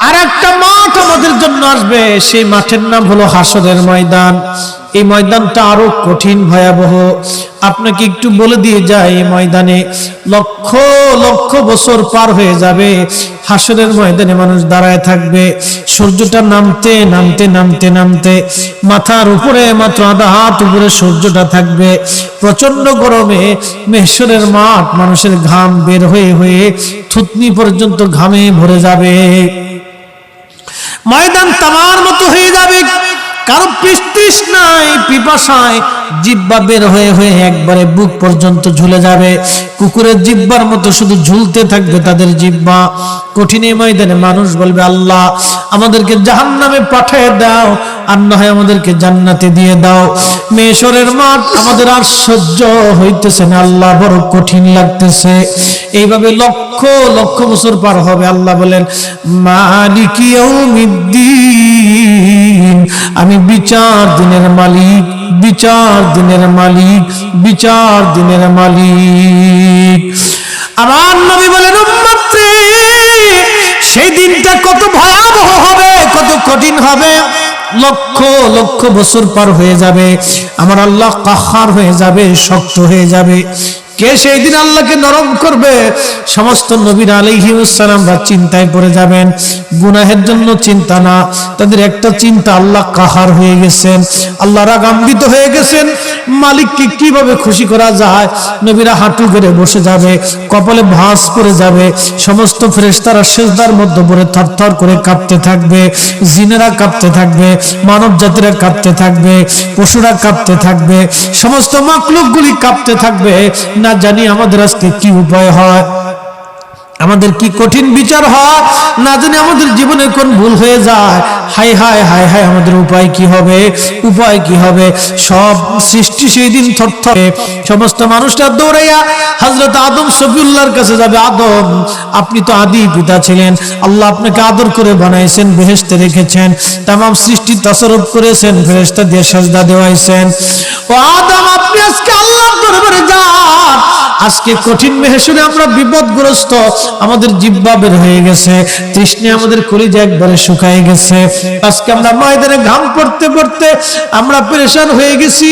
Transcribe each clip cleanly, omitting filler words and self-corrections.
আর একটা মাঠ আমাদের জন্য আসবে, সেই মাঠের নাম হলো হাসরের ময়দান। এই ময়দানটা আরো কঠিন ভয়াবহ। আপনাকে একটু বলে দিয়ে যায়, এই ময়দানে লক্ষ লক্ষ বছর পার হয়ে যাবে। হাসরের ময়দানে মানুষ দাঁড়ায় থাকবে, সূর্যটা নামতে নামতে নামতে নামতে মাথার উপরে মাত্র আধা হাত উপরে সূর্যটা থাকবে। প্রচন্ড গরমে মেহশরের মাঠ মানুষের ঘাম বের হয়ে হয়ে থুতনি পর্যন্ত ঘামে ভরে যাবে। ময়দান তামার মতো হয়ে যাবে, কারো তৃষ্ণায় পিপাসায় জিহ্বা বের হয়ে হয়ে একবারে বুক পর্যন্ত ঝুলে যাবে। কুকুরের জিহ্বার মতো শুধু ঝুলতে থাকবে তাদের জিহ্বা। কঠিন এই ময়দানে মানুষ বলবে, আল্লাহ আমাদেরকে জাহান্নামে পাঠিয়ে দাও, আর না হয় আমাদেরকে জান্নাতে দিয়ে দাও। মেশরের মাঠ আমাদের আর সহ্য হইতেছে না আল্লাহ, বড় কঠিন লাগতেছে। এইভাবে লক্ষ লক্ষ বছর পার হবে। আল্লাহ বলেন, মালিকি ইয়াউমিদ্দিন, আমি বিচার দিনের মালিক, বিচার দিনের মালিক, বিচার দিনের মালিক। আমার নবী বলেন, উম্মত রে, সেই দিনটা কত ভয়াবহ হবে, কত কঠিন হবে। লক্ষ লক্ষ বছর পার হয়ে যাবে, আমার আল্লাহ কাহার হয়ে যাবে, শক্ত হয়ে যাবে। কে সেই দিন আল্লাহকে নরম করবে? সমস্ত নবীরা আলাইহিস সালামরা চিন্তায় পড়ে যাবেন। গুনাহের জন্য চিন্তা না, তাদের একটা চিন্তা, আল্লাহ কাহার হয়ে গেছেন, আল্লাহ রাগান্বিত হয়ে গেছেন, মালিককে কিভাবে খুশি করা যায়। নবীরা হাঁটু গেড়ে বসে যাবে, কপালে ভাঁজ পড়ে যাবে। সমস্ত ফেরেশতারা সিজদার মধ্যে পড়ে থরথর করে কাঁপতে থাকবে। জিনেরা কাঁপতে থাকবে, মানব জাতিরা কাঁপতে থাকবে, পশুরা কাঁপতে থাকবে, সমস্ত মাখলুকগুলি কাঁপতে থাকবে। না জানি আমাদের আজকে কি উপায় হয়, আমাদের কি কঠিন বিচার হয়, না জানি আমাদের জীবনে কোন ভুল হয়ে যায়। হায় হায় হায় হায়, আমাদের উপায় কি হবে, উপায় কি হবে। সব সৃষ্টি সেই দিন থরথরে, সমস্ত মানুষরা দৌড়াইয়া হযরত আদম শফিউল্লাহর কাছে যাবে। আদম, আপনি তো আদি পিতা ছিলেন, আল্লাহ আপনাকে আদর করে বানাইছেন, বেহেশতে রেখেছেন, तमाम সৃষ্টি তাসাররুফ করেছেন, ফেরেশতা দিয়ে সাজদা দেওয়াইছেন। ও আদম, আপনি আজকে আল্লাহর দরবারে যান। আজকে কঠিন মেহশরে আমরা বিপদগ্রস্ত, আমাদের জিহ্বা বের হয়ে গেছে, তৃষ্ণায় আমাদের কলিজা একবারে শুকায় গেছে। আজকে আমরা ময়দানে ঘাম পড়তে পড়তে আমরা পেরেশান হয়ে গেছি।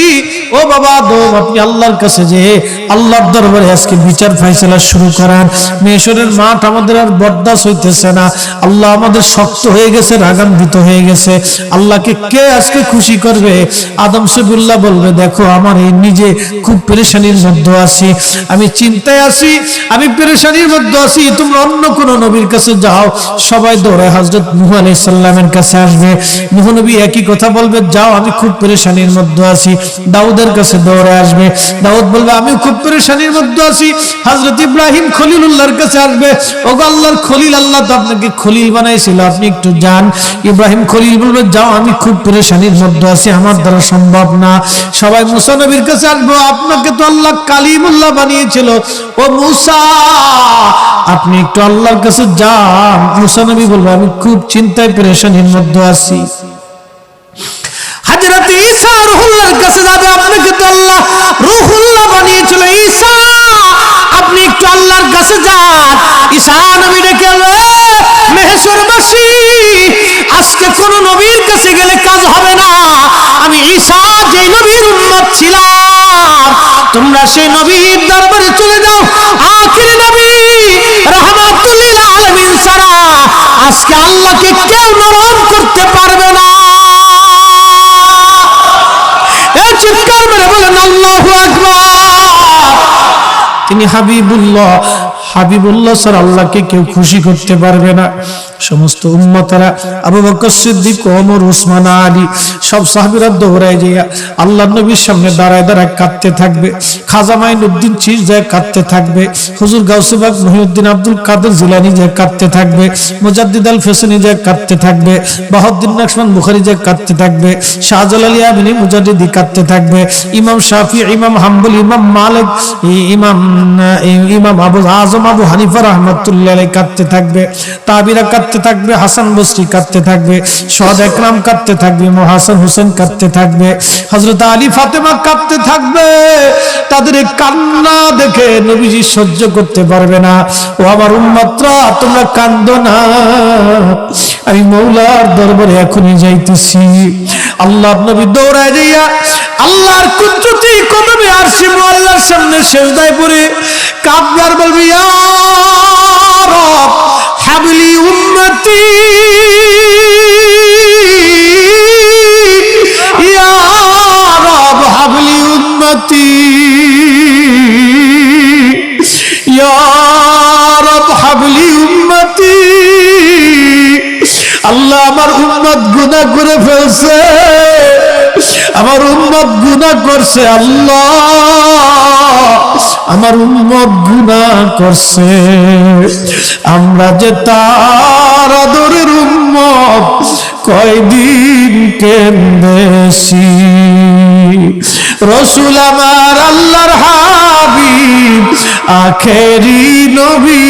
ও বাবা আদম, আপনি আল্লাহর কাছে যে আল্লাহর দরবারে আজকে বিচার ফয়সালা শুরু করান। মেহশরের মাঠ আমাদের আর বরদাস্ত হইতেছে না, আল্লাহ আমাদের শক্ত হয়ে গেছে, রাগান্বিত হয়ে গেছে। আল্লাহকে কে আজকে খুশি করবে? আদম শফিউল্লাহ বলবে, দেখো আমার এই নিজে খুব পেরেশানির মধ্যে আছি, আমি চিন্তায় আছি, আমি পেরেশানির মধ্যে আছি। তোমরা অন্য কোন নবীর কাছে যাও। সবাই দৌড়ে হযরত নূহ আলাইহিস সালামের কাছে আসবে। নূহ নবী একই কথা বলবে, যাও আমি খুব পেরেশানির মধ্যে আছি। দাউদের কাছে দৌড়ে আসবে, দাউদ বলবে আমি খুব পেরেশানির মধ্যে আছি। হযরত ইব্রাহিম খলিলুল্লাহর কাছে আসবে, ওগো আল্লাহর খলিল, আল্লাহ তো আপনাকে খলিল বানাইছিল, আপনি একটু যান। ইব্রাহিম খলিল বলবে, যাও আমি খুব পেরেশানির মধ্যে আছি, আমার দ্বারা সম্ভব না। সবাই মুসা নবীর কাছে আসবে, আপনাকে তো আল্লাহ কালিমুল্লাহ বানিয়েছিল, ও মুসা আপনি একটু আল্লাহর কাছে যান। মুসা নবী বলবে, আমি খুব চিন্তায় পেরেশানির মধ্যে আছি। হযরত ঈসা রূহুল্লাহর কাছে যাবে, আপনাকে তো আল্লাহ রূহুল্লাহ বানিয়েছিল, ঈসা আপনি একটু আল্লাহর কাছে যান। ঈসা নবী ডেকে মেহশরবাসী, আজকে কোন নবীর কাছে গেলে কাজ হবে না, আমি ঈসা যে নবীর উম্মত ছিলাম, তোমরা সেই নবীর দরবারে চলে যাও। আখির নবী রাহমাতুল লিল আলামিন ছাড়া আজকে আল্লাহকে কেউ নরম করতে পারবে না। এই চিৎকার মেরে বলেন আল্লাহু আকবার। তিনি হাবিবুল্লাহ, হাবিবুল্লাহ স্যার আল্লাহকে কেউ খুশি করতে পারবে না। সমস্ত উম্মতেরা আবু বকর সিদ্দিক, ওমর, উসমান, আলী সব সাহাবীরা দৌড়ায় যায় আল্লাহর নবীর সামনে দাঁড়ায় দাঁড়ায় কাঁদতে থাকবে। খাজা মাইনুদ্দিন চিশ যায় কাঁদতে থাকবে, হুজুর গাউসে পাক মহিউদ্দিন আব্দুল কাদের জিলানী যায় কাঁদতে থাকবে, মুজাদ্দিদ আল ফেসানি যায় কাঁদতে থাকবে, বাহাউদ্দিন নকশবন্দ বুখারী যায় কাঁদতে থাকবে, শাহজালাল ইয়ামিনী মুজাদ্দিদি কাঁদতে থাকবে, ইমাম শাফি, ইমাম হাম্বলি, ইমাম মালিক, ইমাম আবু আজম আবু হানিফা রাহমাতুল্লাহ আলাইহি কাঁদতে থাকবে, তাবিরা কাঁদতে থাকবে, হাসান বসরি কাঁদতে থাকবে, শাহাদা একরাম কাঁদতে থাকবে, ইমাম হাসান হোসেন কাঁদতে থাকবে, হযরত আলী ফাতেমা কাঁদতে থাকবে। তাদের কান্না দেখে নবীজি সহ্য করতে পারবে না। ও আমার উম্মতরা, তোমরা কাঁদো না, আমি মওলার দরবারে এখনই যাইতেছি। আল্লাহর নবী দৌড়ায় যাইয়া আল্লাহর কুদরতি কদমে আরশে মুআল্লার সামনে সিজদায় পড়ে কাঁদবে আর বলবে, ইয়া রব হাবলি উম্মতি, ইয়া রব হাবলি উম্মতি, ইয়া রব হাবলি উম্মতি। আল্লাহ আমার উম্মত গুনাহ করে ফেলছে, আমার উম্মত গুনাহ করছে, আল্লাহ আমার উম্মত গুনাহ করছে। আমরা যে তার আদরের উম্মত, কয়দিন কেন্দেছি। রাসূল আমার আল্লাহর হাবিব, আখেরি নবী,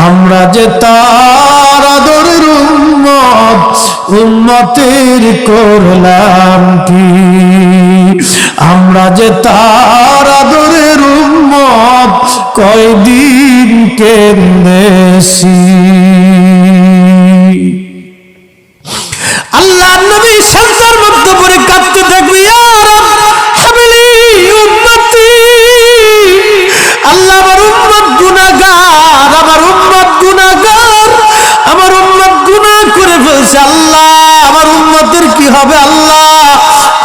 আমরা যে তার আদরের উম্মত, উম্মতের করলাম কি? আমরা যে তার আদরের উম্মত, কয়দিন কেন্দেছি। আল্লাহর নবী সিজদার মধ্যে পড়ে কাঁদতে থাকবে, ইয়া রব হাবলি উম্মতি। আল্লাহ আমার উম্মত গুনাহগার, আমার উম্মত গুনাহগার, আমার উম্মত গুনাহ করে ফেলছে। আল্লাহ আমার উম্মতের কি হবে? আল্লাহ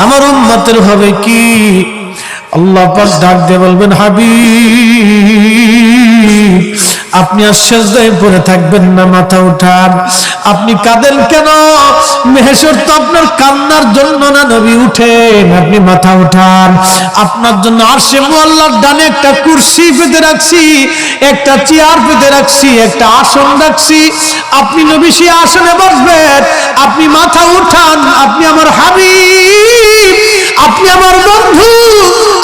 আমার উম্মতের হবে কি? আল্লাহ পাক ডাক দিয়ে বলবেন, হাবিব আপনি আর সিজদায় পড়ে থাকবেন না, মাথা উঠান। আপনি কাঁদেন কেন? মেহেশর তো আপনার কান্নার জন্য না, নবী উঠেন, আপনি মাথা উঠান। আপনার জন্য আরশে মুআল্লার ডানে একটা কুরসি পেতে রাখছি, একটা চেয়ার পেতে রাখছি, একটা আসন রাখছি। আপনি নবী সেই আসনে বসবেন। আপনি মাথা উঠান, আপনি আমার হাবিব, আপনি আমার বন্ধু,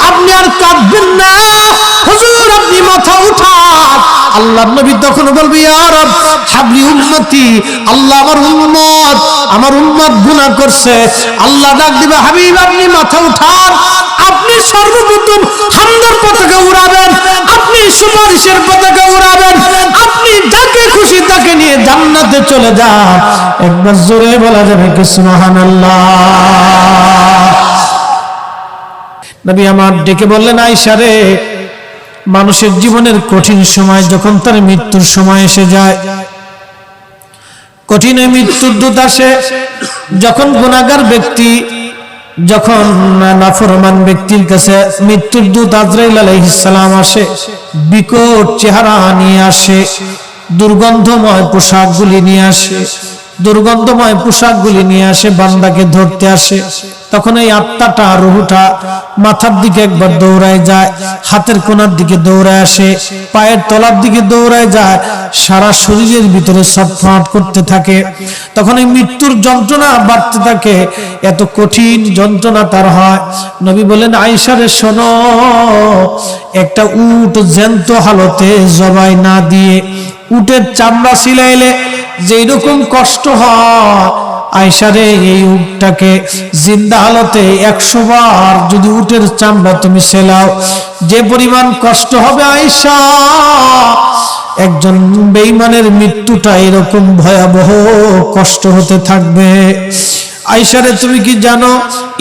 আপনি আর কাঁদবেন না। হুজুর আপনি মাথা উঠান। আল্লাহর নবী তখন বলবে, ইয়া রব হাবলি উম্মতি। আল্লাহ আমার উম্মত গুনাহ করছে। আল্লাহ ডাক দিবে, হাবিব আপনি মাথা উঠান। আপনি সর্বপ্রথম হামদের পতাকা উড়াবেন, আপনি সুপারিশের পতাকা উড়াবেন, আপনি যাকে খুশি তাকে নিয়ে জান্নাতে চলে যান। একবার জোরে বলা যাবে কি সুবহানাল্লাহ? নবী আমার ডেকে বললেন, আয়েশা রে, মানুষের জীবনের কঠিন সময় যখন তার মৃত্যুর সময় এসে যায়, কঠিন মৃত্যুর দূত আসে, যখন গুনাহগার ব্যক্তি, যখন নাফরমান ব্যক্তির কাছে মৃত্যুর দূত আজরাইল আলাইহিস সালাম আসে, বিকট চেহারা নিয়ে আসে, দুর্গন্ধময় পোশাকগুলি নিয়ে আসে, দুর্গন্ধময় পোশাকগুলি নিয়ে আসে, বান্দাকে ধরতে আসে। তখন এই আত্মাটা, রুহটা মাথার দিকে একবার দৌড়ায় যায়, হাতের কোণার দিকে দৌড়ায় আসে, পায়ের তলার দিকে দৌড়ায় যায়, সারা শরীরের ভিতরে ছটফট করতে থাকে। তখন এই মৃত্যুর যন্ত্রণা বাড়তে থাকে, এত কঠিন যন্ত্রণা তার হয়। নবী বলেন, আয়েশা রে শোনো, একটা উট জ্যান্ত হালতে জবাই না দিয়ে উটের চামড়া ছিলাইলে যেই রকম কষ্ট হয়, আয়েশা রে এই উটটাকে জিন্দা হালতে 100 বার যদি উটের চামড়া তুমি সেলাও, যে পরিমাণ কষ্ট হবে আয়েশা, একজন বেঈমানের মৃত্যুটা এরকম ভয়াবহ কষ্ট হতে থাকবে। আয়েশা রে তুমি কি জানো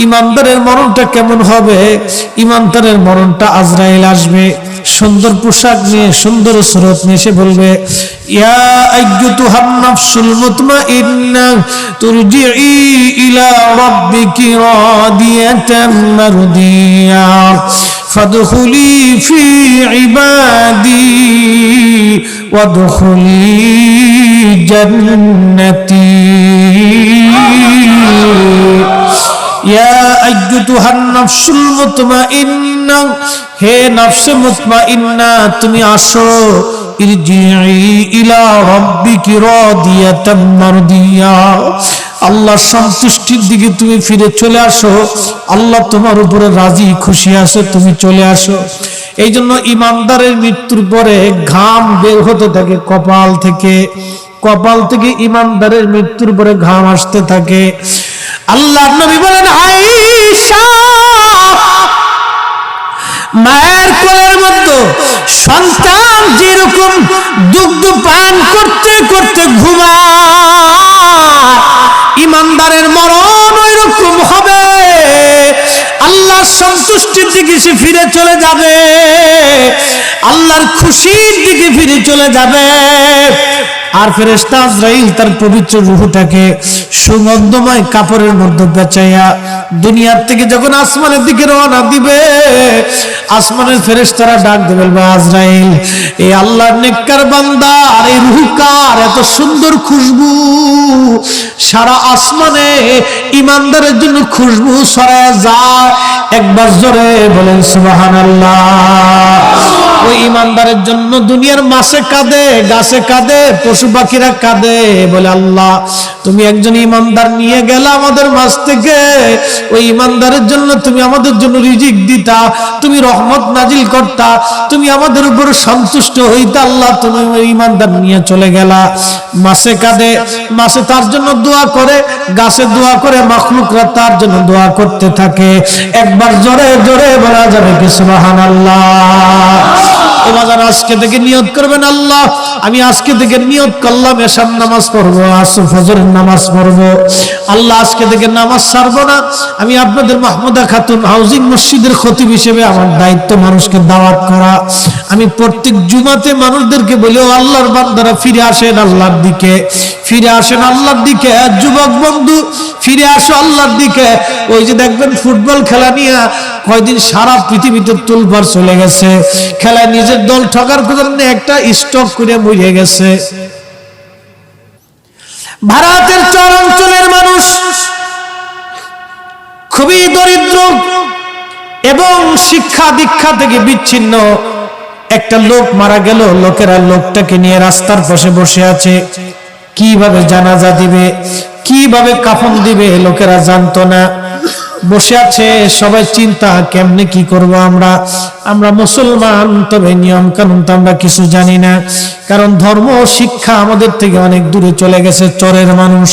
ইমানদারের মরণটা কেমন হবে? ইমানদারের মরণটা আজরাইল আসবে, সুন্দর পোশাক নিয়ে, সুন্দর সুরত নিয়ে এসে বলবে, ইয়া আইয়ুতুহান নাফসুল মুতমাইন্নাহ তুরজিই ইলা রাব্বিকি রাদিয়াতাম মারদিয়া ফাদখুলি ফি ইবাদি ওয়াদখুলি জান্নাতি। ইয়া আইয়ুতুহান নাফসুল মুতমাইন্নাহ, হে নফসে মুতমাইন্না, তুমি আসো, ইরজিই ইলা রাব্বিকি রাদিয়াতাম মারদিয়া, আল্লাহর সন্তুষ্টির দিকে তুমি ফিরে চলে আসো। আল্লাহ তোমার উপরে রাজি খুশি আছে, তুমি চলে আসো। এই জন্য ইমানদারের মৃত্যুর পরে ঘাম বের হতে থাকে কপাল থেকে, কপাল থেকে ইমানদারের মৃত্যুর পরে ঘাম আসতে থাকে। আল্লাহর নবী বলেন, আয়েশা মায়ের কোলের মধ্যে সন্তান যেরকম দুগ্ধ পান করতে করতে ঘুমায়, ইমানদারের মরণ ওইরকম হবে। আল্লাহর সন্তুষ্টির দিকে সে ফিরে চলে যাবে, আল্লাহর খুশির দিকে ফিরে চলে যাবে। আর ফেরেশতা আজরাইল তার পবিত্র রূহটাকে সুগন্ধময় কাপড়ের মধ্যে পেঁচাইয়া দুনিয়ার থেকে যখন আসমানের দিকে রওনা দিবে, আসমানের ফেরেশতারা ডাক দেবে, আজরাইল এই আল্লাহর নেককার বান্দা আর এই রূহ কার, এত সুন্দর খুশবু সারা আসমানে ইমানদারের জন্য খুশবু ছড়ায় যায়। একবার জোরে বলেন সুবহানাল্লাহ। ওই ইমানদারের জন্য দুনিয়ার মাছে কাঁদে, গাছে কাঁদে, পশু পাখিরা কাঁদে, বলে আল্লাহ তুমি একজন ইমানদার নিয়ে গেলে আমাদের মাছ থেকে, ওই ইমানদারের জন্য তুমি আমাদের জন্য রিজিক দিতা, তুমি রহমত নাজিল করতা, তুমি আমাদের উপর সন্তুষ্ট হইতা। আল্লাহ তুমি ওই ইমানদার নিয়ে চলে গেলা। মাছে কাঁদে, মাছে তার জন্য দোয়া করে, গাছে দোয়া করে, মাখলুকরা তার জন্য দোয়া করতে থাকে। একবার জোরে জোরে বলা যাবে কি সুবহানাল্লাহ। ও বাজার আজকে থেকে নিয়ত করবেন, আল্লাহ আমি আজকে থেকে নিয়ত করলাম এশার নামাজ পড়বো, আসর ফজরের নামাজ পড়বো। আল্লাহ আজকে থেকে নামাজ ছাড়বো না। আমি আপনাদের মাহমুদা খাতুন হাউজিং মসজিদের খতিব হিসেবে আমার দায়িত্ব মানুষকে দাওয়াত করা। আমি প্রত্যেক জুমাতে মানুষদেরকে বলি, ও আল্লাহর বান্দারা ফিরে আসেন আল্লাহর দিকে, ফিরে আসেন আল্লাহর দিকে। যুবক বন্ধু ফিরে আসো আল্লাহর দিকে। ওই যে দেখবেন ফুটবল খেলা নিয়ে কয়দিন সারা পৃথিবীতে তুলবার চলে গেছে, খেলায় নিজের দল ঠকার কারণে একটা স্টক করে মরে গেছে। ভারতের চর অঞ্চলের মানুষ খুবই দরিদ্র এবং শিক্ষা দীক্ষা থেকে বিচ্ছিন্ন। একটা লোক মারা গেল, লোকেরা লোকটাকে নিয়ে রাস্তার পাশে বসে আছে। কিভাবে জানাজা দিবে, কিভাবে কাফন দিবে লোকেরা জানতো না। বসে আছে সবাই চিন্তা, কেমনে কি করব আমরা মুসলমান, তবে নিয়ম কানুন তো আমরা কিছু জানি না, কারণ ধর্ম শিক্ষা আমাদের থেকে অনেক দূরে চলে গেছে। চরের মানুষ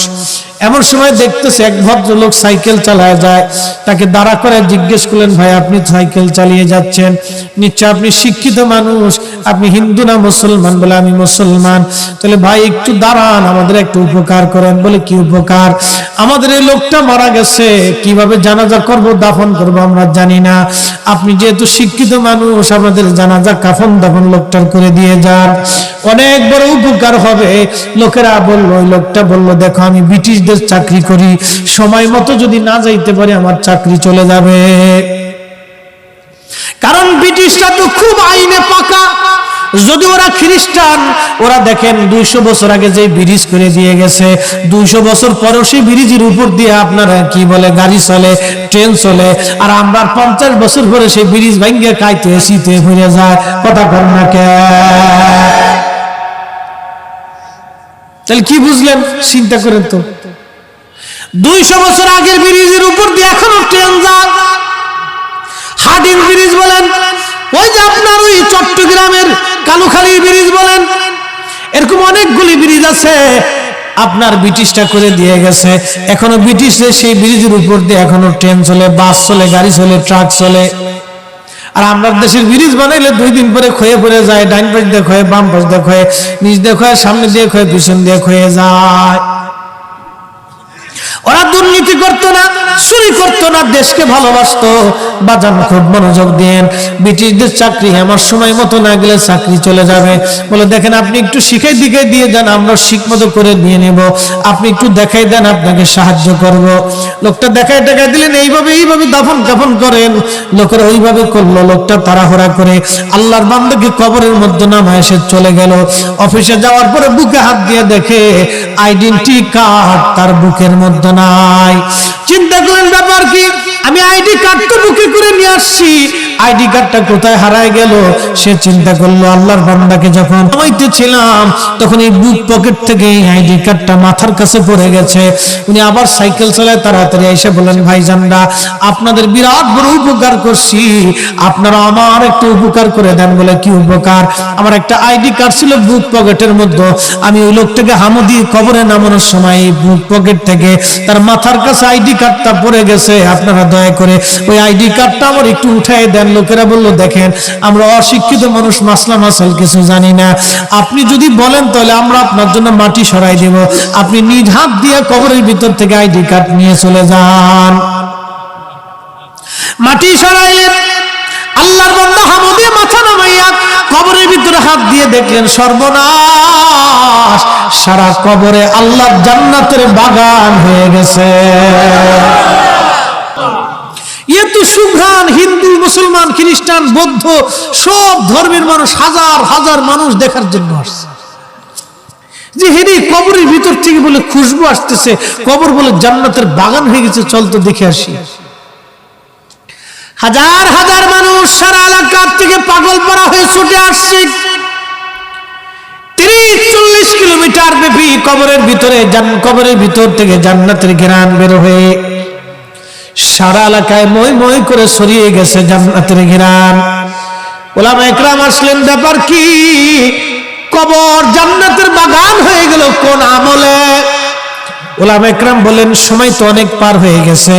এমন সময় দেখতেছে এক ভদ্রলোক সাইকেল চালায় যায়, তাকে দাঁড়া করে জিজ্ঞেস করলেন, ভাই আপনি সাইকেল চালিয়ে যাচ্ছেন, নিশ্চয় আপনি শিক্ষিত মানুষ, আপনি হিন্দু না মুসলমান? বলে আমি মুসলমান। তাহলে ভাই একটু দাঁড়ান, আমাদের একটু উপকার করেন। বলে কি উপকার? আমাদের এই লোকটা মারা গেছে, কিভাবে জানাজা করব, দাফন করব আমরা জানি না, আপনি যেহেতু শিক্ষিত মানুষ আমাদের জানাজা কাফন দাফন লোকটার করে দিয়ে যান, অনেক বড় উপকার হবে। লোকেরা বলল, ওই লোকটা বলল, দেখো আমি ব্রিটিশদের চাকরি করি, সময় মতো যদি না যাইতে পারি আমার চাকরি চলে যাবে। কারণ ব্রিটিশরা তো খুব আইনে পাকা। যদি ওরা খ্রিস্টান, ওরা দেখেন 200 বছর আগে যে ব্রিজ করে দিয়ে গেছে, 200 বছর পরেও সেই ব্রিজের উপর দিয়ে আপনারা কি বলে গাড়ি চলে, ট্রেন চলে। আর আমরা 50 বছর পরে সেই ব্রিজ ভাঙ্গে কাইতে শীতে হয়ে যায়। কথা কর না কে? তাহলে কি বুঝলেন? চিন্তা করেন তো, 200 বছর আগের ব্রিজের উপর দিয়ে এখনো ট্রেন যায়। হাডিন ব্রিজ বলেন, ওই যে আপনার ওই চট্টগ্রামের কালুখালী ব্রিজ বলেন, এরকম অনেকগুলি ব্রিজ আছে আপনার ব্রিটিশটা করে দিয়ে গেছে। এখনো ব্রিটিশদের সেই ব্রিজের উপর দিয়ে এখনো ট্রেন চলে, বাস চলে, গাড়ি চলে, ট্রাক চলে। আর আমরা দেশের ব্রিজ বানাইলে 2 দিন পরে ক্ষয়ে পড়ে যায়, ডাইন পাশ দিয়ে ক্ষয়ে, বাম পাশ দিয়ে ক্ষয়ে, নিচ দিয়ে ক্ষয়ে, সামনে দিয়ে ক্ষয়ে, পিছন দিয়ে ক্ষয়ে যায়। ওরা দুর্নীতি করতো না, চুরি করতো না, দেশকে ভালোবাসতো। বাজান খুব মনোযোগ দেন। ব্রিটিশদের চাকরি আমার সময় মতো না গেলে চাকরি চলে যাবে। বলে দেখেন আপনি একটু শিখাই দিকে দিয়ে যান, আমরা শিখ মতো করে নিয়ে নেব, আপনি একটু দেখাই দেন, আপনাকে সাহায্য করব। লোকটা দেখাই দেখাই দিলেন, এইভাবে দাফন কাফন করেন। লোকেরা ওইভাবে করলো। লোকটা তাড়াহুড়া করে আল্লাহর বান্দাকে কবরের মধ্যে নামায় এসে চলে গেল। অফিসে যাওয়ার পরে বুকে হাত দিয়ে দেখে আইডেন্টি কার্ড তার বুকের মধ্যে নাই। চিন্তা করেন ব্যাপার কি, আমি আইডি কার্ড তো বুকে করে নিয়ে আসছি, আইডি কার্ডটা কোথায় হারায় গেল? সে চিন্তা করলো, আল্লাহর বান্দাকে যখন নামাইতেছিলাম তখন এই বুক পকেট থেকে এই আইডি কার্ডটা মাথার কাছে পড়ে গেছে। উনি আবার সাইকেল চালায় তাড়াতাড়ি এসে বলেন, ভাইজানরা আপনাদের বিরাট বড় উপকার করছি, আপনারা আমার একটু উপকার করে দেন। বলে কি উপকার? আমার একটা আইডি কার্ড ছিল বুক পকেটের মধ্যে, আমি ওই লোকটাকে হামুদি কবরে নামানোর সময় বুক পকেট থেকে তার মাথার কাছে আইডি কার্ডটা পড়ে গেছে, আপনারা দয়া করে ওই আইডি কার্ডটা আমার একটু উঠাই দেন। যান। লোকেরা বলল, দেখেন আমরা অশিক্ষিত মানুষ, মাসলা মাসাল কিছু জানি না, আপনি যদি বলেন তাহলে আমরা আপনার জন্য মাটি সরাই দেব, আপনি নিজ হাত দিয়ে কবরের ভিতর থেকে আইডি কার্ড নিয়ে চলে যান। মাটি সরাইলেন, আল্লাহর বান্দা হামু দিয়ে মাথা নামাইয়া কবরের ভিতরে হাত দিয়ে দেখলেন সর্বনাশ, সারা কবরে আল্লাহর জান্নাতের বাগান হয়ে গেছে। এত সুঘ্রাণ, হিন্দু, মুসলমান, খ্রিস্টান, বৌদ্ধ সব ধর্মের মানুষ, হাজার হাজার মানুষ দেখার জন্য আসছে। যে হেরে কবরের ভিতর থেকে বলে খুশবু আসতেছে, কবর বলে জান্নাতের বাগান হয়ে গেছে, চল তো দেখে আসি। হাজার হাজার মানুষ সারা এলাকার থেকে পাগল পাড়া হয়ে ছুটে আসছে। 30-40 কিলোমিটার ব্যাপী কবরের ভিতর থেকে জান্নাতের ঘ্রাণ বের হয়ে সারা এলাকায় মই মই করে ছড়িয়ে গেছে জান্নাতের ঘ্রাণ। উলামা ইকরাম আসলেন, ব্যাপার কি? কবর জান্নাতের বাগান হয়ে গেল কোন আমলে? উলামা ইকরাম বলেন, সময় তো অনেক পার হয়ে গেছে,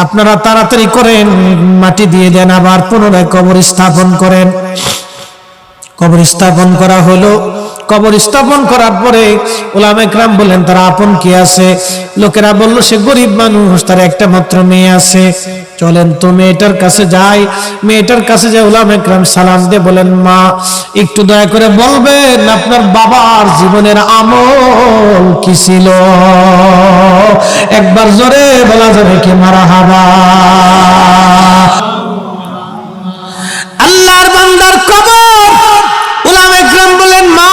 আপনারা তাড়াতাড়ি করেন, মাটি দিয়ে দেন, আবার পুনরায় কবর স্থাপন করেন। কবর স্থাপন করা হলো। কবর স্থাপন করার পরে উলামা ইকরাম বলেন, তার আপন কি আছে? লোকেরা বলল, সে গরিব মানুষ, তার একটা মাত্র মেয়ে আছে। চলেন তো মেয়েটার কাছে যাই। মেয়েটার কাছে যায় উলামা ইকরাম সালাম দিয়ে বলেন, মা একটু দয়া করে বলবেন আপনার বাবার জীবনের আমল কি ছিল? একবার জোরে বলা যাবে কি মারহাবা? আল্লাহর বান্দার কবর। উলামা ইকরাম বলেন, মা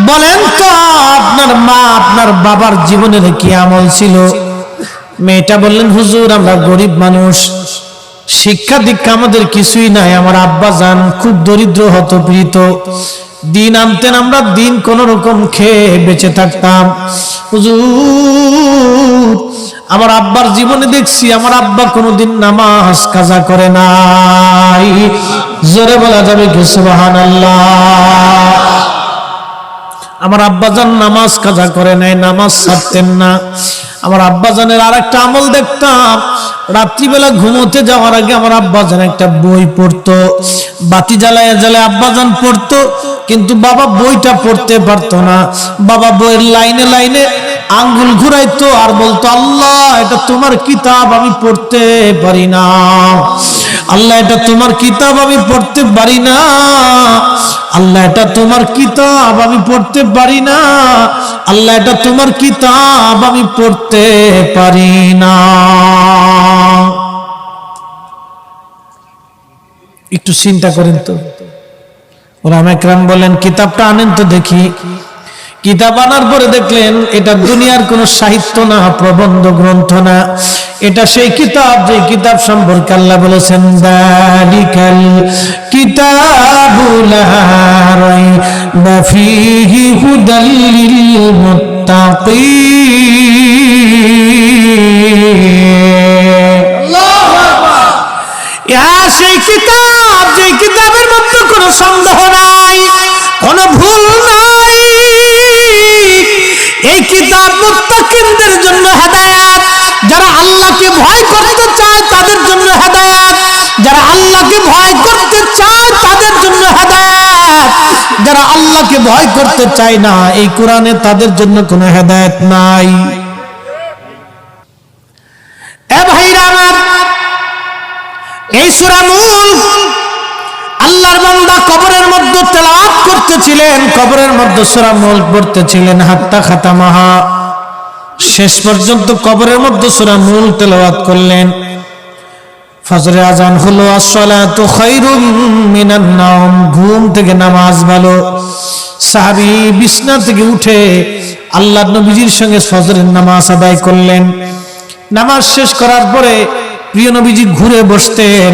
বলেন তো আপনার বাবার জীবনের কি আমল ছিল? মেয়েটা বললেন, হুজুর আমরা গরিব মানুষ, শিক্ষা দীক্ষা আমাদের কিছুই নাই, আমার আব্বা জান খুব দরিদ্র হতপীড়িত, দিন আনতেন, আমরা দিন কোন রকম খেয়ে বেঁচে থাকতাম। হুজুর আমার আব্বার জীবনে দেখছি আমার আব্বা কোনোদিন নামাজ কাজা করে নাই। জোরে বলা যাবে কি সুবহানাল্লাহ? আমার আব্বাজান নামাজ কাজা করে নাই, নামাজ ছাড়তেন না। আমার আব্বাজানের আর একটা আমল দেখতাম, রাত্রিবেলা ঘুমোতে যাওয়ার আগে আমার আব্বাজান একটা বই পড়তো, বাতি জ্বালায় জ্বালায় আব্বাজান পড়তো, কিন্তু বাবা বইটা পড়তে পারতো না। বাবা বইয়ের লাইনে লাইনে আঙ্গুল ঘুরাইতো আর বলতো, আল্লাহ এটা তোমার কিতাব, আমি পড়তে পারি না। আল্লাহ এটা তোমার কিতাব, আমি পড়তে পারি না। আল্লাহ এটা তোমার কিতাব, আমি পড়তে পারি না। আল্লাহ এটা তোমার কিতাব, আমি পড়তে পারি না। একটু চিন্তা করেন তো। উলামা ইকরাম বলেন, কিতাবটা আনেন তো দেখি। কিতাব আনার পরে দেখলেন এটা দুনিয়ার কোন সাহিত্য না, প্রবন্ধ গ্রন্থ না, এটা সেই কিতাব যে কিতাব সম্পর্কে আল্লাহ বলেছেন, যালিকাল কিতাবুল লা রাইবা ফীহি হুদাল লিল মুত্তাকিন। সেই কিতাব যে কিতাবের মধ্যে কোনো সন্দেহ নাই, কোনো ভুল নাই। এই কিতাব মুত্তাকিনদের জন্য হেদায়েত, যারা আল্লাহকে ভয় করতে চায় তাদের জন্য হেদায়েত, যারা আল্লাহকে ভয় করতে চায় তাদের জন্য হেদায়েত, যারা আল্লাহকে ভয় করতে চায় না এই কোরআনে তাদের জন্য কোনো হেদায়েত নাই। এ ভাইরা আমার, এই সূরা মুলক আল্লাহর বান্দা কবরের মধ্যে তেলাওয়াত করতেছিলেন, কবরের মধ্যে সূরা মুলক পড়তেছিলেন, হাত্তা খাতামাহা, শেষ পর্যন্ত কবরের মধ্যে সূরা মুলক তেলাওয়াত করলেন। ফজরের আজান হলো, আসসালাতু খায়রুম মিনান নাওম, ঘুম থেকে নামাজ ভালো। সাহাবী বিছনা থেকে উঠে আল্লাহর নবীজির সঙ্গে ফজরের নামাজ আদায় করলেন। নামাজ শেষ করার পরে প্রিয় নবীজি ঘুরে বসতেন।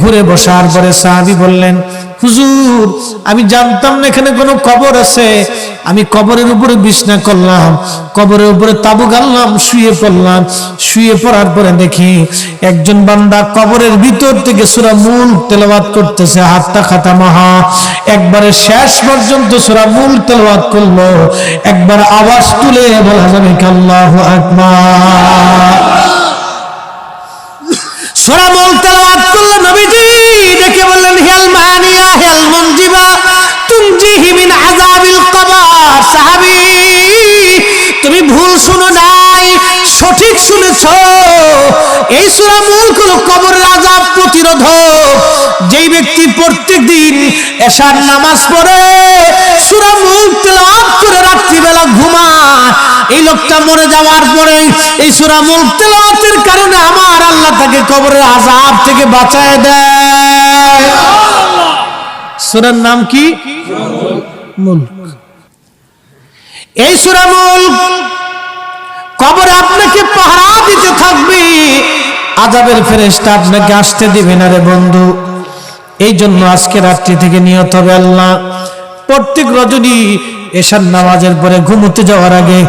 ঘুরে বসার পরে সাহাবী বললেন, হুজুর আমি জানতাম না এখানে কোনো কবর আছে, আমি কবরের উপরে বিছনা করলাম, কবরের উপরে তাবু গাড়লাম, শুয়ে পড়লাম। শুয়ে পড়ার পরে দেখি একজন বান্দা কবরের ভিতর থেকে সূরা মুলক তেলাওয়াত করতেছে, হাত্তা খাতামাহা, একবারে শেষ পর্যন্ত সূরা মুলক তেলাওয়াত করলো। একবার আওয়াজ তুলে বলা যাবে কি আল্লাহু আকবার। সূরা মুলক তেলাওয়াত করলো নবীজি। এই সূরা মুলক হলো কবরের আযাব প্রতিরোধক। যেই ব্যক্তি প্রত্যেকদিন এশার নামাজ পড়ে সূরা মুলক তেলাওয়াত করে রাত্রিবেলা ঘুমায়, এই লোকটা মরে যাওয়ার পরে এই সূরা মুলক তেলাওয়াতের কারণে আমার আল্লাহ তাকে কবরের আযাব থেকে বাঁচায় দেয়। সূরার নাম কি? মুলক। এই সূরা মুলক কবরে আপনাকে পাহারা দিতে থাকবে, আযাবের ফেরেশতা আপনাকে আসতে দিবে না রে বন্ধু। এই জন্য আজকে রাত্রি থেকে নিয়ত হবে, আল্লাহ প্রত্যেক রজনী এশার নামাজের পরে ঘুমোতে যাওয়ার আগে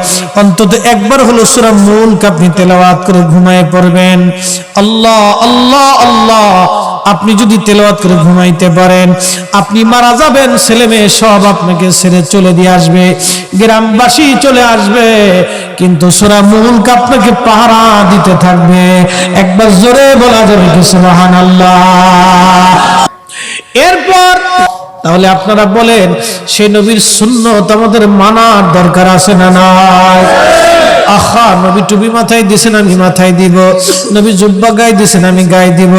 অন্তত একবার হলো সূরা মুলক আপনি তেলাওয়াত করে ঘুমায় পড়বেন। আল্লাহ আল্লাহ আল্লাহ, আপনি যদি তেলাওয়াত করে ঘুমাইতে পারেন, আপনি মারা যাবেন, ছেলে মেয়ে সব আপনাকে ছেড়ে চলে দিয়ে আসবে, গ্রামবাসী চলে আসবে, কিন্তু সূরা মুলক আপনাকে পাহারা দিতে থাকবে। একবার জোরে বলা যাবে কি সুবহানাল্লাহ। এরপর তাহলে আপনারা বলেন, সেই নবীর সুন্নত আমাদের মানার দরকার আছে না নাই? আহা, নবী টুপি মাথায় দিয়েছেন, আমি মাথায় দিব। নবী জুব্বা গায়ে দিয়েছেন, আমি গায়ে দিব।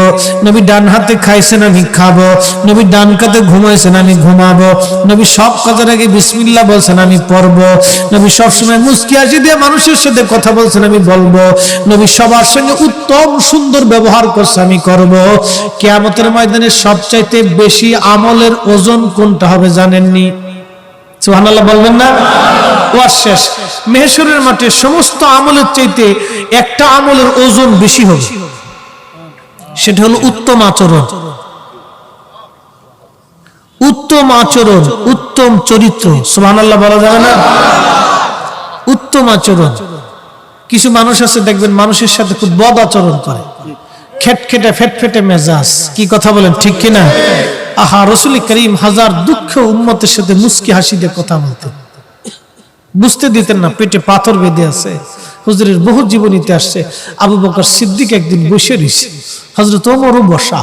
নবী ডান হাতে খাইছেন, আমি খাবো। নবী ডান কাতে ঘুমাইছেন, আমি ঘুমাবো। নবী সব কাজের আগে বিসমিল্লাহ বলছেন, আমি পড়বো। নবী সবসময় মুস্কি হাসি দিয়ে মানুষের সাথে কথা বলছেন, আমি বলবো। নবী সবার সঙ্গে উত্তম সুন্দর ব্যবহার করছে, আমি করব। কিয়ামতের ময়দানে সবচাইতে বেশি আমলের ওজন কোনটা হবে জানেননি? সুবহানাল্লাহ বলবেন না? ওয়াজ শেষ, মেহশরের মাঠে সমস্ত আমলের চাইতে একটা আমলের ওজন বেশি হবে, সেটা হলো উত্তম আচরণ। উত্তম আচরণ, উত্তম চরিত্র। সুবহানাল্লাহ বলা যাবে না? উত্তম আচরণ। কিছু মানুষ আছে দেখবেন মানুষের সাথে খুব বদ আচরণ করে, খেটখেটে ফেটফেটে মেজাজ। কি কথা বলেন, ঠিক কিনা? আহা, রাসূল করিম হাজার দুঃখ উম্মতের সাথে মুস্কি হাসি দিয়ে কথা বলতেন, বুঝতে দিতেন না পেটে পাথর বেঁধে আছে। হুজুরের বহু জীবনীতে আসছে, আবু বকর সিদ্দিক একদিন বসে রয়েছে, হযরত ওমরও বসা।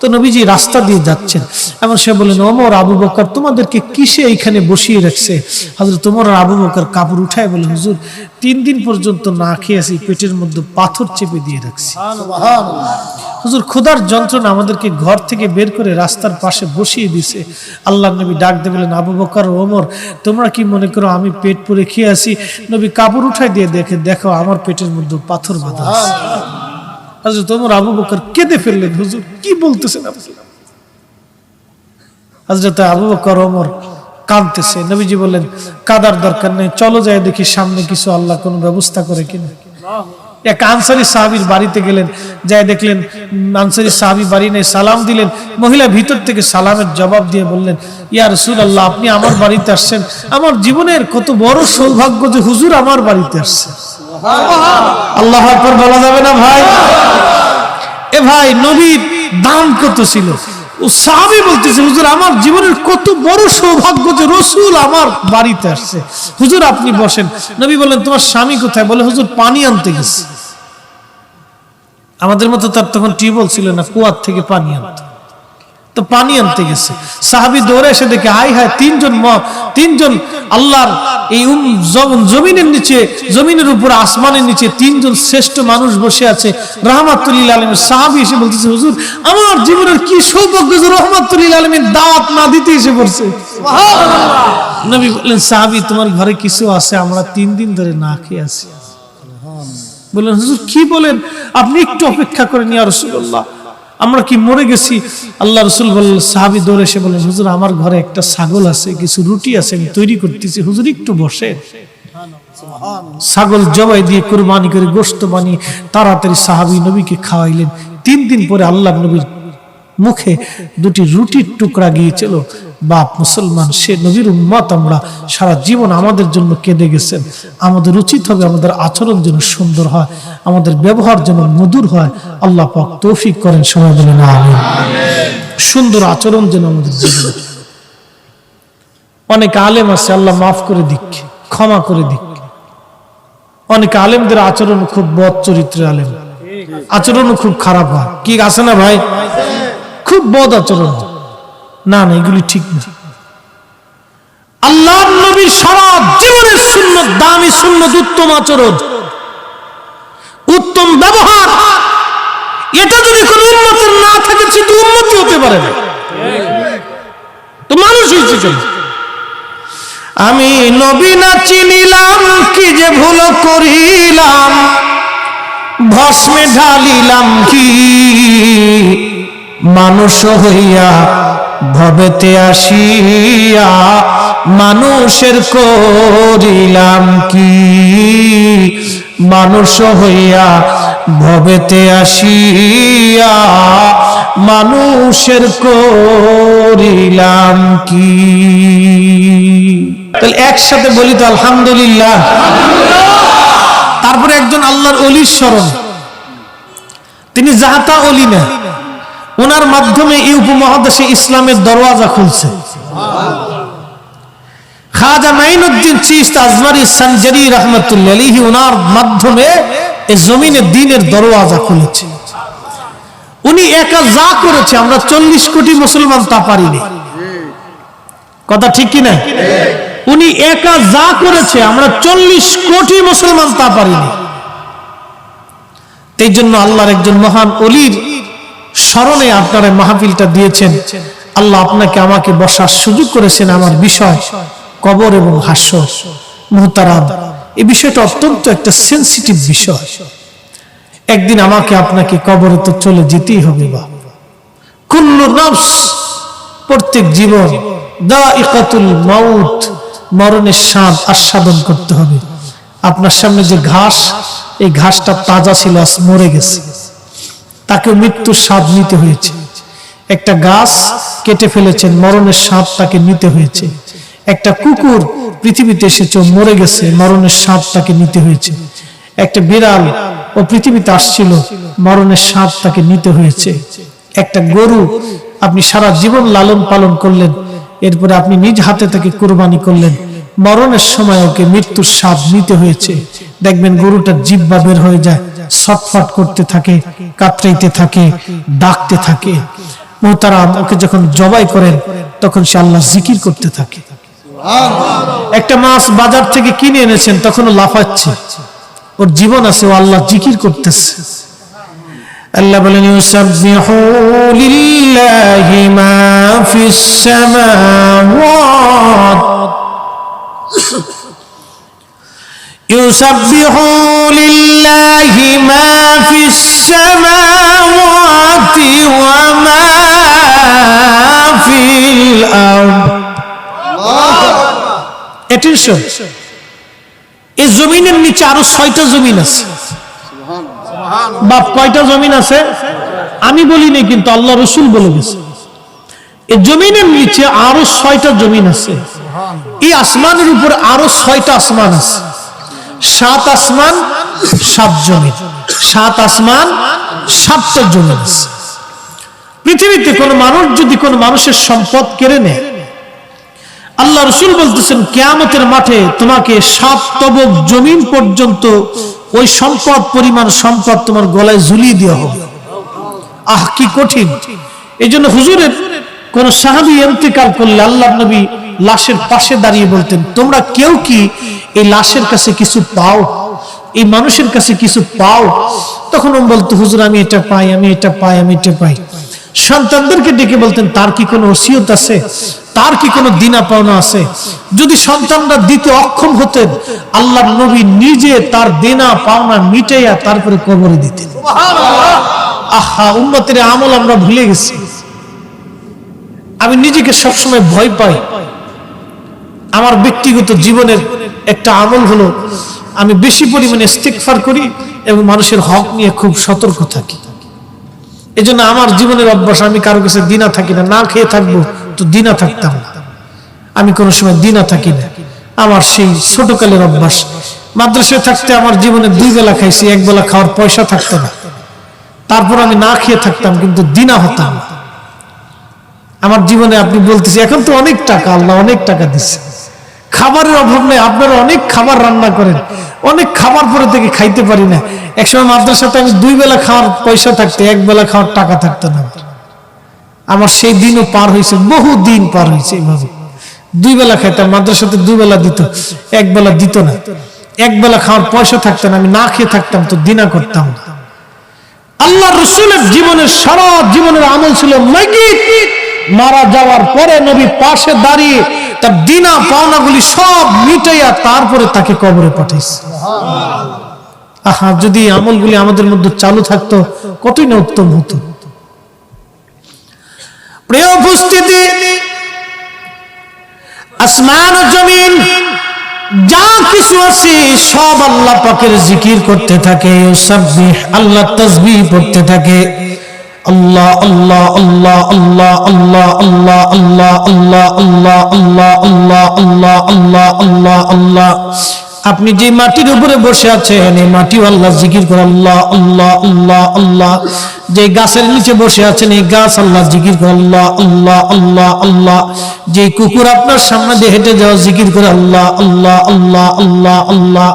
তো নবীজি রাস্তা দিয়ে যাচ্ছেন, এমন সে বলেন, ওমর আবু বকর তোমাদেরকে কিসে এইখানে বসিয়ে রাখছে? হযরত ওমর আর আবু বকর কাপড় উঠায় বলে, হুজুর 3 দিন পর্যন্ত না খেয়েছি, পেটের মধ্যে পাথর চেপে দিয়ে রাখছি। হুজুর ক্ষুধার যন্ত্রণা আমাদেরকে ঘর থেকে বের করে রাস্তার পাশে বসিয়ে দিছে। আল্লাহর নবী ডাক দিয়ে বলেন, আবু বকর ওমর তোমরা কি মনে করো আমি পেট পুরে খেয়ে আছি? নবী কাপড় উঠায় দিয়ে দেখো আমার পেটের মধ্যে পাথর বাঁধা আছে। হযরত ওমর আবু বকর কেঁদে ফেললেন, হুজুর কি বলতেছেন আপনি? হযরত আবু বকর ওমর কাঁদতেছে। নবীজি বললেন, কাঁদার দরকার নেই, চলো যাই দেখি সামনে কিছু আল্লাহ কোনো ব্যবস্থা করে কিনা। এক আনসারী সাহাবীর বাড়িতে গেলেন, যাই দেখলেন আনসারী সাহাবী বাড়ি নেই, সালাম দিলেন। মহিলা ভিতর থেকে সালামের জবাব দিয়ে বললেন, ইয়া রাসূলুল্লাহ আপনি আমার বাড়িতে আসছেন, আমার জীবনের কত বড় সৌভাগ্য যে হুজুর আমার বাড়িতে আসছেন। আল্লাহু আকবার বলা যাবে না ভাই? এ ভাই, নবীর দাম কত ছিল। ও সাহাবী বলতেছে, হুজুর আমার জীবনের কত বড় সৌভাগ্য যে রাসূল আমার বাড়িতে আসছে, হুজুর আপনি বসেন। নবী বললেন, তোমার স্বামী কোথায়? বলে, হুজুর পানি আনতে গেছে। আমাদের মতো তার তখন টিউবওয়েল ছিল না, কুয়ার থেকে পানি আনতে, তো পানি আনতে গেছে। সাহাবী দৌড়ে এসে দেখে, হায় হায়, তিনজন আল্লাহর এই জমিনের নিচে, জমিনের উপর আসমানের নিচে 3 জন শ্রেষ্ঠ মানুষ বসে আছে, রাহমাতুল লিল আলামিন। সাহাবী এসে বলতেছে, হুজুর আমার জীবনের কি সৌভাগ্য যে রাহমাতুল লিল আলামিন দাওয়াত না দিতে এসে পড়ছে। সুবহানাল্লাহ। নবী বললেন, সাহাবী তোমার ঘরে কিছু আছে, আমরা 3 দিন ধরে না খেয়ে আছি। বললেন, হুজুর কি বলেন? আপনি একটু অপেক্ষা করেন ইয়া রাসূলুল্লাহ, আমরা কি মরে গেছি? আল্লাহ রাসূল বললেন, সাহাবী দৌড়ে এসে বললেন, হুজুর আমার ঘরে একটা ছাগল আছে, কিছু রুটি আছে, আমি তৈরি করতেছি, হুজুর একটু বসে। ছাগল জবাই দিয়ে কুরবানি করে গোশত বানিয়ে তাড়াতাড়ি সাহাবী নবীকে খাওয়াইলেন। 3 দিন পরে আল্লাহর নবীর মুখে 2টি রুটির টুকরা গিয়েছিল। বাপ মুসলমান, সে নবীর উম্মত আমরা, সারা জীবন আমাদের জন্য কেঁদে গেছেন। আমাদের উচিত হবে আমাদের আচরণ যেন সুন্দর হয়, আমাদের ব্যবহার যেন মধুর হয়। আল্লাহ পাক তৌফিক করেন, সবাই বলেন আমিন। সুন্দর আচরণ যেন আমাদের জীবনে। অনেক আলেম আছে, আল্লাহ মাফ করে দিক, ক্ষমা করে দিক। অনেক আলেমদের আচরণ খুব বদ চরিত্রের আলেম, আচরণও খুব খারাপ হয়। কি আছে না ভাই? খুব বদ আচরণ। না না, এগুলি ঠিক না। আল্লাহর নবীর সারা জীবনের সুন্নাত, দামি সুন্নাত, উত্তম আচরণ, উত্তম ব্যবহার, এটা যদি কোনো উম্মতের না থাকে সে তো উম্মতই হতে পারে না, তো মানুষ হয়েছে কেন? আমি নবী না চিনিলাম, কি যে ভুল করিলাম, ভস্মে ঢালিলাম কি, মানুষ হইয়া ভবেতে আসিয়া মানুষের করিলাম কি, মানুষ হইয়া ভবেতে আসিয়া মানুষের করিলাম কি। তাহলে একসাথে বলি তো আলহামদুলিল্লাহ। তারপরে একজন আল্লাহর ওলির স্মরণ, তিনি জাহাতা ওলি না, ওনার মাধ্যমে এই উপমহাদেশে ইসলামের দরওয়াজা খুলছে। খাজা মাইনুদ্দিন চিশতি আজমারি সানজারি রাহমাতুল্লাহ আলাইহি, ওনার মাধ্যমে এই জমিনে দ্বীনের দরওয়াজা খুলেছে। উনি একা যা করেছে আমরা 40 কোটি মুসলমান তা পারিনি, কথা ঠিক কি না? উনি একা যা করেছে আমরা 40 কোটি মুসলমান তা পারিনি। এই জন্য আল্লাহর একজন মহান ওলির স্মরণে আপনারা মাহফিলটা দিয়েছেন। আল্লাহ আপনাকে আমাকে বসার সুযোগ করেছেন। আমার বিষয় কবর এবং হাসর। মুহতারাম, এই বিষয়টা অত্যন্ত একটা সেনসিটিভ বিষয়। একদিন আমাকে আপনাকে কবরে তো চলে যেতেই হবে। কুল্লু নফস, প্রত্যেক জীবন দাইকাতুল মাউত, মরণের স্বাদ আস্বাদন করতে হবে। আপনার সামনে যে ঘাস, এই ঘাসটা তাজা ছিল, আজ মরে গেছে, তাকে মৃত্যুর স্বাদ নিতে হয়েছে। একটা গাছ কেটে ফেলেছেন, মরণের স্বাদ তাকে নিতে হয়েছে। একটা কুকুর পৃথিবীতে এসেছে, মরে গেছে, মরণের স্বাদ তাকে নিতে হয়েছে। একটা বিড়াল ও পৃথিবীতে আসছিল, মরণের স্বাদ তাকে নিতে হয়েছে। একটা গরু আপনি সারা জীবন লালন পালন করলেন, এরপরে আপনি নিজ হাতে তাকে কুরবানি করলেন, মরণের সময় ওকে মৃত্যুর স্বাদ নিতে হয়েছে। দেখবেন গরুটার জিহ্বা বের হয়ে যায়, ছটফট করতে থাকে, কাতরাইতে থাকে, ডাকতে থাকে। মুহতারাম, ওকে যখন জবাই করেন তখন সে আল্লাহ জিকির করতে থাকে। একটা মাছ বাজার থেকে কিনে এনেছেন, তখনও লাফাচ্ছে, ওর জীবন আছে, ও আল্লাহ জিকির করতেছে। আল্লাহ বলেন ইউসাববিহু লিল্লাহি মা ফিস সামাওয়াত, ইউসাববিহু লিল্লাহি মা ফিস সামাওয়াতি ওয়া মা ফিল আরদ। অ্যাটেনশন, এই জমিনের নিচে আরো 6টা জমিন আছে। বাপ, কয়টা জমিন আছে? আমি বলিনি, কিন্তু আল্লাহ রাসূল বলে গেছে। এই জমিনের নিচে আরো 6টা জমিন আছে। এই আসমানের উপর আরো 6টা আসমান আছে। 7 আসমান 7 জমিন, 7 আসমান 7টা জমিন আছে। পৃথিবীতে কোন মানুষ যদি কোন মানুষের সম্পদ কেড়ে নেয়, আল্লাহ রাসূল বলতেছেন কিয়ামতের মাঠে তোমাকে 7 তবক জমিন পর্যন্ত ওই সম্পদ পরিমাণ সম্পদ তোমার গলায় ঝুলিয়ে দেওয়া হবে। আহ, কি কঠিন! এই জন্য হুজুরের কোন সাহাবী ইন্তেকাল করলে আল্লাহর নবী লাশের পাশে দাঁড়িয়ে বলতেন, তোমরা কেউ কি এই লাশের কাছে কিছু পাও, এই মানুষের কাছে কিছু পাও? তখন ও বলতো, হুজুর আমি এটা পাই, আমি এটা পাই, আমি এটা পাই। সন্তানদেরকে ডেকে বলতেন, তার কি কোনো ওসিয়ত আছে, তার কি কোনো দিনা পাওনা আছে? যদি সন্তানরা দিতে অক্ষম হতেন, আল্লাহর নবী নিজে তার দেনা পাওনা মিটাইয়া তারপরে কবরে দিতেন। আহা, উম্মতের আমল আমরা ভুলে গেছি। আমি নিজেকে সবসময় ভয় পাই। আমার ব্যক্তিগত জীবনের একটা আমল হলো আমি বেশি পরিমাণে ইস্তিগফার করি এবং মানুষের হক নিয়ে খুব সতর্ক থাকি। এই জন্য আমার জীবনের অভ্যাস, আমি কারো কাছে দিনা থাকি না। না খেয়ে থাকবো তো দিনা থাকতাম না, আমি কোনো সময় দিনা থাকি না। আমার সেই ছোটকালের অভ্যাস। মাদ্রাসায় থাকতে আমার জীবনে 2 বেলা খাইছি, 1 বেলা খাওয়ার পয়সা থাকতো না, তারপর আমি না খেয়ে থাকতাম, কিন্তু দিনা হতাম না। আমার জীবনে আপনি বলতেছি, এখন তো অনেক টাকা, আল্লাহ অনেক টাকা দিচ্ছে, খাবারের অভাব নেই। আপনারা অনেক খাবার রান্না করেন, অনেক খাবার পরে থেকে খাইতে পারি না। একসময় মাদ্রাসাতে আমি 2 বেলা খাওয়ার পয়সা থাকতো, 1 বেলা খাওয়ার টাকা থাকতো না। আমার সেই দিনও পার হয়েছে, বহু দিন পার হয়েছে এইভাবে। 2 বেলা খাইতাম, মাদ্রাসাতে 2 বেলা দিত, 1 বেলা দিত না। 1 বেলা খাওয়ার পয়সা থাকতো না, আমি না খেয়ে থাকতাম, তো দিনা করতাম না। আল্লাহ রাসূলের জীবনের সারা জীবনের আমল ছিল মাইকিট। মারা যাওয়ার পরে নবী পাশে দাঁড়িয়ে তার দিনা পাওনাগুলি সব মিটাইয়া তারপরে তাকে কবরে পাঠাইছে। আহা, যদি আমলগুলি আমাদের মধ্যে চালু থাকতো কতই না উত্তম হতো। প্রিয় উপস্থিতি, আসমান ও জমিন যা কিছু আছে সব আল্লাহ পাকের জিকির করতে থাকে, ইউসাব্বিহ, আল্লাহ তাসবিহ পড়তে থাকে। আল্লাহ আল্লাহ আল্লাহ আল্লাহ আল্লাহ আল্লাহ আল্লাহ আল্লাহ আল্লাহ আল্লাহ আল্লাহ আল্লাহ আল্লাহ আল্লাহ আল্লাহ। আপনি যে মাটির উপরে বসে আছেন এই মাটিও আল্লাহ জিকির করে আল্লাহ আল্লাহ আল্লাহ আল্লাহ। যে গাছের নিচে বসে আছেন এই গাছ আল্লাহ জিকির করে আল্লাহ আল্লাহ আল্লাহ আল্লাহ। যে কুকুর আপনার সামনে দিয়ে হেঁটে যাওয়া জিকির করে আল্লাহ আল্লাহ আল্লাহ আল্লাহ আল্লাহ।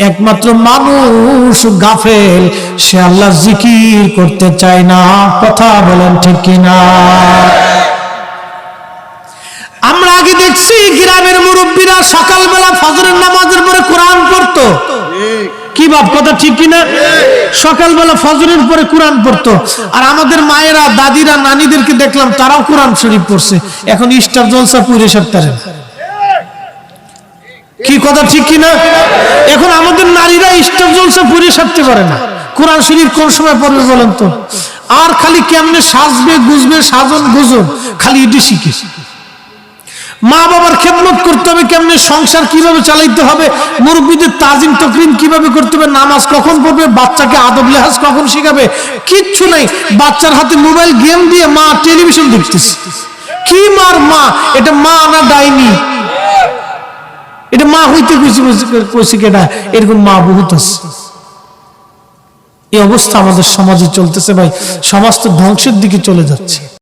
একমাত্র মানুষ গাফেল, সে আল্লাহ জিকির করতে চায় না। কথা বলেন ঠিক কিনা? আমরা আগে দেখছি গ্রামের মুরব্বীরা সকালবেলা ফজরের নামাজের পরে কোরআন পড়তো। কি বাপ, কথা ঠিক কিনা? সকালবেলা ফজরের পরে কোরআন পড়তো। আর আমাদের মায়েরা, দাদিরা, নানিদেরকে দেখলাম তারাও কোরআন শরীফ পড়ছে। এখন স্টার জলসা পুরে সপ্তাহে। কি কথা ঠিক কিনা? এখন আমাদের নারীরা স্টার জলসা পুরে সারতে পারে না। কোরআন শরীফ কোন সময় পড়বে বলেন তো? আর খালি কেমনে সাজবে গুজবে, সাজন গুজন, খালি এটি শিখে। মা বাবার খেদমত করতে হবে কেমনে, সংসার কিভাবে চালাইতে হবে, মুরব্বীদের তাজিম তকরিম কিভাবে করতে হবে, নামাজ কখন পড়বে, বাচ্চাকে আদব লেহাজ কখন শিখাবে, কিচ্ছু নাই। বাচ্চার হাতে মোবাইল গেম দিয়ে মা টেলিভিশন দেখতেছে। কি মার মা? এটা মা না ডাইনি? এটা মা হইতে কইছে কেটা? এরকম মা বহুত আছে। এই অবস্থা আমাদের সমাজে চলতেছে ভাই। সমাজ তো ধ্বংসের দিকে চলে যাচ্ছে।